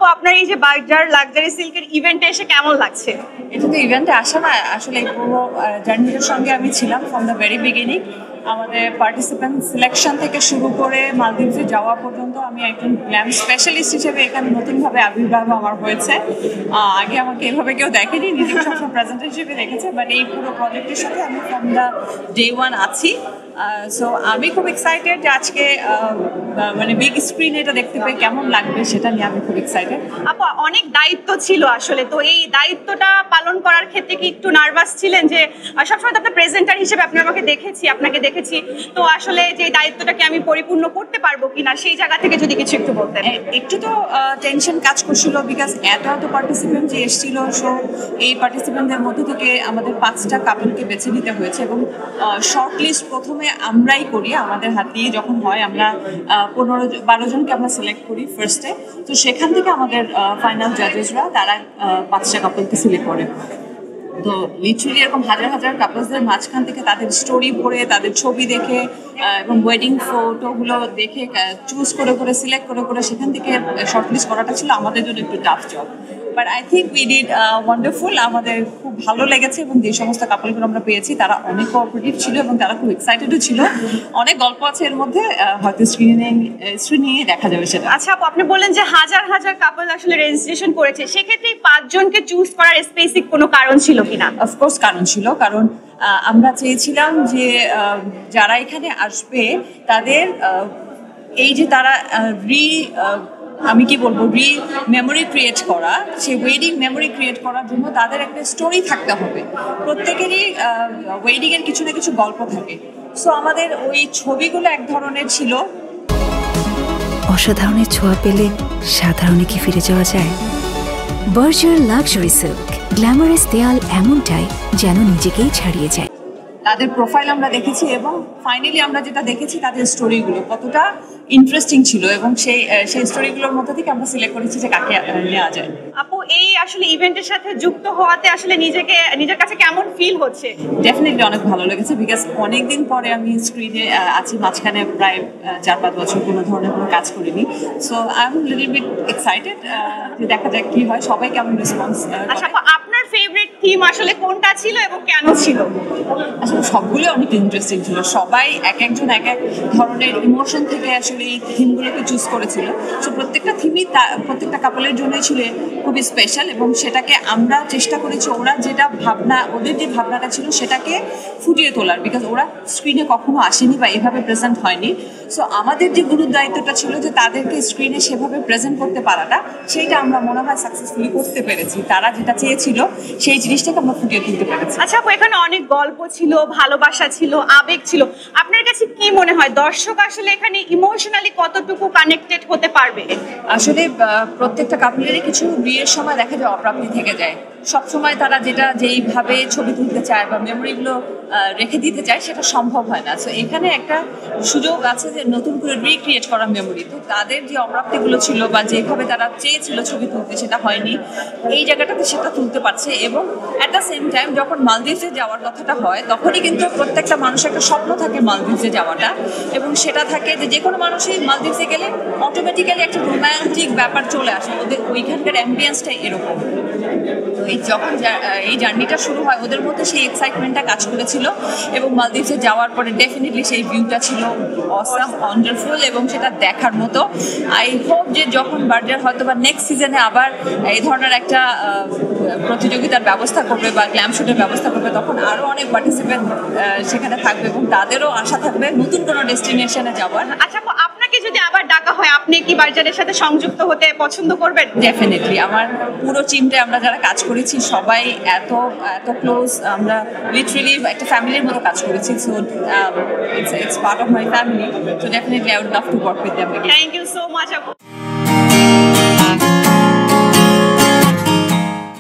আপু আপনার এই যে বার্জার লাক্সারি সিল্কের ইভেন্টে এসে কেমন লাগছে? এটা তো ইভেন্টে আসা না, আসলে পুরো জার্নিটার সঙ্গে আমি ছিলাম ফ্রম দ্য ভেরি বিগিনিং। আমাদের পার্টিসিপেন্ট সিলেকশন থেকে শুরু করে মালদ্বীপে যাওয়া পর্যন্ত আমি একজন গ্ল্যাম স্পেশালিস্ট হিসেবে এখানে নতুনভাবে আবির্ভাব আমার হয়েছে। আগে আমাকে এভাবে কেউ দেখেনি, নিজেকে সবসময় প্রেজেন্টার হিসেবে দেখেছে, বাট এই পুরো প্রজেক্টের সাথে আমি ফ্রম দ্য ডে ওয়ান আছি। সো আমি খুব এক্সাইটেড যে আজকে মানে বিগ স্ক্রিনে এটা দেখতে পেয়ে কেমন লাগবে সেটা নিয়ে আমি খুব এক্সাইটেড। আপু অনেক দায়িত্ব ছিল আসলে, তো এই দায়িত্বটা পালন করার ক্ষেত্রে কি একটু নার্ভাস ছিলেন? যে সবসময় তো আপনার প্রেজেন্টার হিসেবে আপনাকে দেখেছি, তো আসলে যে দায়িত্বটাকে আমি পরিপূর্ণ করতে পারবো কিনা সেই জায়গা থেকে যদি কিছু একটু বলতেন। একটু তো টেনশন কাজ করছিল, বিকজ এত পার্টিসিপেন্ট যে এসেছিল। সো এই পার্টিসিপেন্টদের মধ্যে থেকে আমাদের 5টা কাপলকে বেছে নিতে হয়েছে এবং শর্ট লিস্ট প্রথমে আমরাই করি, আমাদের হাত দিয়ে যখন হয় আমরা 15-12 জনকে আমরা সিলেক্ট করি ফার্স্টে। তো সেখান থেকে আমাদের ফাইনাল জাজেসরা তারা 5টা কাপলকে সিলেক্ট করে। তো লিটারালি এরকম হাজার হাজার কাপলসদের মাঝখান থেকে তাদের স্টোরি পড়ে, তাদের ছবি দেখে এবং ওয়েডিং ফটোগুলো দেখে চুজ করে সিলেক্ট করে সেখান থেকে শর্টলিস্ট করাটা ছিল আমাদের জন্য একটু tough job, but I think we did wonderful. আমাদের খুব ভালো লেগেছে এবং যে সমস্ত কাপলগুলো আমরা পেয়েছি তারা অনেক কোঅপারেটিভ ছিল এবং তারা খুব এক্সাইটেডও ছিল। অনেক গল্প আছে এর মধ্যে, হয়তো স্ক্রিনে দেখা যাবে সেটা। আচ্ছা আপু, আপনি বললেন যে হাজার হাজার কাপল আসলে রেজিস্ট্রেশন করেছে, সেক্ষেত্রে 5 জনকে চুজ করার স্পেসিফিক কোনো কারণ ছিল কিনা? অফকোর্স কারণ ছিল, কারণ আমরা চেয়েছিলাম যে যারা এখানে আসবে তাদের এই যে তারা আমি কি বলবো মেমোরি ক্রিয়েট করা, সেই ওয়েডিং মেমোরি ক্রিয়েট করার জন্য তাদের একটা স্টোরি থাকতে হবে। প্রত্যেকেরই ওয়েডিংয়ের কিছু না কিছু গল্প থাকে। সো আমাদের ওই ছবিগুলো এক ধরনের ছিল। অসাধারণের ছোঁয়া পেলে সাধারণে কি ফিরে যাওয়া যায়? বার্জার লাক্সারি সিল্ক, গ্ল্যামারাস দেয়াল এমনটাই যেন নিজেকেই ছাড়িয়ে যায়। তাদের প্রোফাইল আমরা দেখেছি এবং ফাইনালি আমরা যেটা দেখেছি তাদের স্টোরিগুলো কতটা ইন্টারেস্টিং ছিল এবং সেই স্টোরিগুলোর মধ্যে থেকে আমরা সিলেক্ট করেছি যে কাকে নেওয়া যায়। আপু এই আসলে ইভেন্টের সাথে যুক্ত হওয়াতে আসলে নিজের কাছে কেমন ফিল হচ্ছে? ডেফিনেটলি অনেক ভালো লেগেছে, বিকজ অনেকদিন পরে আমি স্ক্রিনে আছি, মাঝখানে প্রায় 4-5 বছর কোনো ধরনের কোনো কাজ করিনি। So I am little bit excited যে দেখা যাক কি হয়, সবাই কেমন রেসপন্স। আচ্ছা আপনার ফেভারিট থিম আসলে কোনটা ছিল এবং কেন ছিল? আসলে সবগুলো অনেক ইন্টারেস্টিং ছিল, সবাই একজন এক ধরনের ইমোশন থেকে আসলে এই থিমগুলোকে চুজ করেছিল। সো প্রত্যেকটা থিমই প্রত্যেকটা কাপলের জন্যই ছিল খুবই স্পেশাল এবং সেটাকে আমরা চেষ্টা করেছি ওরা যেটা ভাবনা, ওদের যে ভাবনাটা ছিল সেটাকে ফুটিয়ে তোলার, বিকজ ওরা স্ক্রিনে কখনো আসেনি বা এভাবে প্রেজেন্ট হয়নি। সো আমাদের যে গুরুর দায়িত্বটা ছিল যে তাদেরকে স্ক্রিনে সেভাবে প্রেজেন্ট করতে পারাটা, সেইটা আমরা মনে হয় সাকসেসফুলি করতে পেরেছি। তারা যেটা চেয়েছিল সেই জিনিসটাকে আমরা ফুটিয়ে তুলতে পেরেছি। আচ্ছা এখানে অনেক গল্প ছিল, ভালোবাসা ছিল, আবেগ ছিল, আপনার কাছে কি মনে হয় দর্শক আসলে এখানে ইমোশনালি কতটুকু কানেক্টেড হতে পারবে? আসলে প্রত্যেকটা কাপলেরই কিছু বিয়ের সময় দেখা যায় অপ্রাপ্তি থেকে যায়, সবসময় তারা যেইভাবে ছবি তুলতে চায় বা মেমোরিগুলো রেখে দিতে চায় সেটা সম্ভব হয় না। সো এখানে একটা সুযোগ আছে যে নতুন করে রিক্রিয়েট করা মেমোরি। তো তাদের যে অপ্রাপ্তিগুলো ছিল বা যেভাবে তারা চেয়েছিল ছবি তুলতে সেটা হয়নি, এই জায়গাটাতে সেটা তুলতে পারছে। এবং অ্যাট দ্য সেম টাইম যখন মালদ্বীপে যাওয়ার কথাটা হয় তখনই কিন্তু প্রত্যেকটা মানুষের একটা স্বপ্ন থাকে মালদ্বীপে যাওয়াটা, এবং সেটা থাকে যে কোনো মানুষই মালদ্বীপে গেলে অটোমেটিক্যালি একটা রোম্যান্টিক ব্যাপার চলে আসে, ওদের ওইখানকার অ্যাম্বিয়েন্সটাই এরকম। তো যখন এই জার্নিটা শুরু হয় ওদের মধ্যে সেই এক্সাইটমেন্টটা কাজ করেছিল এবং মালদ্বীপে যাওয়ার পরে ডেফিনেটলি সেই ভিউটা ছিল অসাম, ওয়ান্ডারফুল এবং সেটা দেখার মতো। আই হোপ যে যখন বার্জার হয়তো বা নেক্সট সিজনে আবার এই ধরনের একটা প্রতিযোগিতার ব্যবস্থা করবে বা গ্ল্যাম শুটের ব্যবস্থা করবে, তখন আরও অনেক পার্টিসিপেন্ট সেখানে থাকবে এবং তাদেরও আশা থাকবে নতুন কোনো ডেস্টিনেশনে যাওয়ার। আচ্ছা আপনাকে যদি আবার ডাকা হয় আপনি কি বার্জারের সাথে সংযুক্ত হতে পছন্দ করবেন? ডেফিনেটলি, আমার পুরো টিমটা আমরা যারা কাজ করেছি সবাই এত ক্লোজ, আমরা লিটারালি একটা ফ্যামিলির মতো কাজ করেছি। So it's part of my family, so definitely I would love to work with them. Thank you so much আপু।